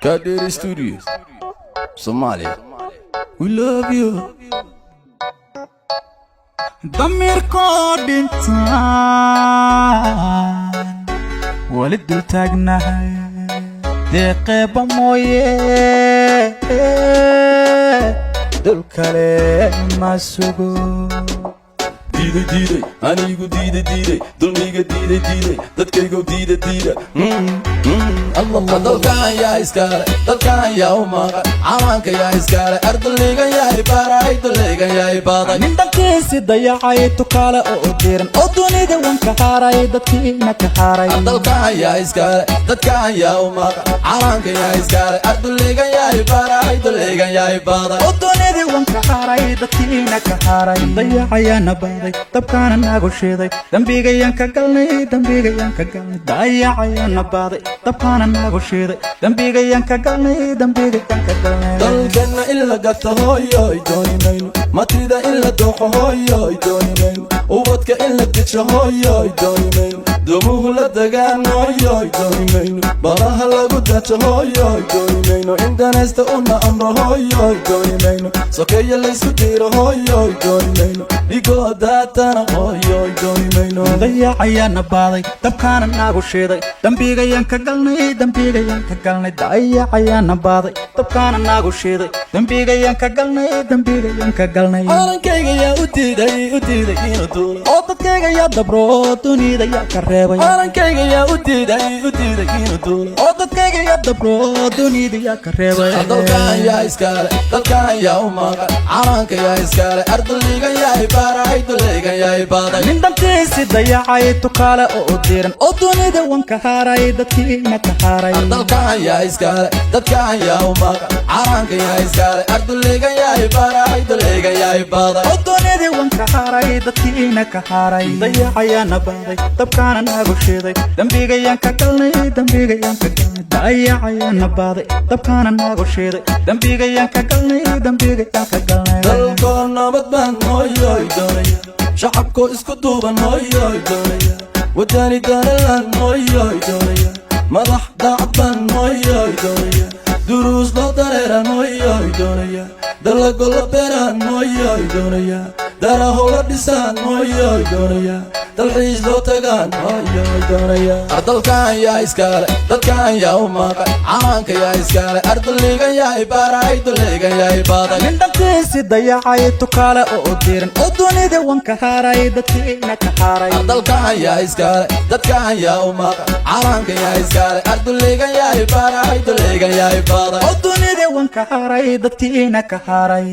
Kader Studios, Somalia. We love you. ضميركو دينتان ولد تاجناها دقيقة مويه دول كلام ما سوقو Diide, anigu diide, dulmiga diide, dadkaygu diide. Allah dalkan yaa iskale, dalkan yaa umaqa, cawaanka yaa iskale, ardayga yaa ibaray, daleyga yaa ibaday. nin dalkiisi dayacay tukaale oo diran oo dunida wanka haaray dadkiina ka haaray. Dalkan yaa iskale, dadkan yaa umaqa, cawaanka yaa iskale, ardayga yaa ibaray, daleyga yaa ibaday. oo dunida wanka haaray dadkiina ka haaray. Dayacayana baaday dabkaana nagu shiiday dambigayan ka galnay dayacayana baaday dabkaana nagu shiiday dambigayan ka galnay dalkana ila gata hooyoy dooni mayno matida ila dooqo hooyoy dooni mayno ubadka ila disho hooyoy dooni mayno dumuhu la dagaan hooyoy dooni mayno baraha lagu dajo hooyoy dooni mayno indanaysta una amro hooyoy dooni mayno sokeeya laysku diiro hooyoy dooni mayno igoo daatana hooyoy dooni mayno dayacayana baaday dabkaana nagu shiiday dambigayan ka galnay dayacayana baaday dabkaana nagu shiiday dambigayan ka galnay calankayga yaa u diiday inuu duulo oo dadkayga yaa dabro dunida yaa ka reebay calankayga yaa u diiday inuu duulo oo dadkayga yaa dabro dunida yaa ka reebay dalkan yaa iskale dalkan yaa umaqa calanka yaa iskale ardayga yaa ibaray daleyga yaa ibaday nin dalkiisi dayacay tukaale oo diran oo dunida wanka haaray dadkiina ka haaray dalkan yaa iskale dadkan yaa umaqa calanka yaa iskale ardayga yaa ibaray daleyga yaa ibaday oo dunida wanka haaray dadkiina ka haaray dayacayana baaday dabkaana nagu shiiday dambigayan ka galnay dayacayana baaday dabkaana nagu shiiday dambigayan ka galnay dalkoo nabad baan hooyoy doonaya shacabkoo isku duuban hooyoy doonaya wadani danalan hooyoy doonaya madax daacad baan hooyoy doonaya duruus loo dareeran hooyoy doonaya dalago la beeraan hooyoy doonaya daraho la dhisaan hooyoy doonaya dalxiis loo tagaan hooyoy doonaya dalkan yaa iskale dadkan yaa umaqa cawaanka yaa iskale ardayga yaa ibaray daleyga yaa ibaday nin dalkiisi dayacay tukaale oo diran oo dunida wanka haaray dadkiina ka haaray dalkan yaa iskale dadkan yaa umaqa cawaanka yaa iskale ardayga yaa ibaray daleyga yaa ibaday oo dunida wanka haaray dadkiina ka haaray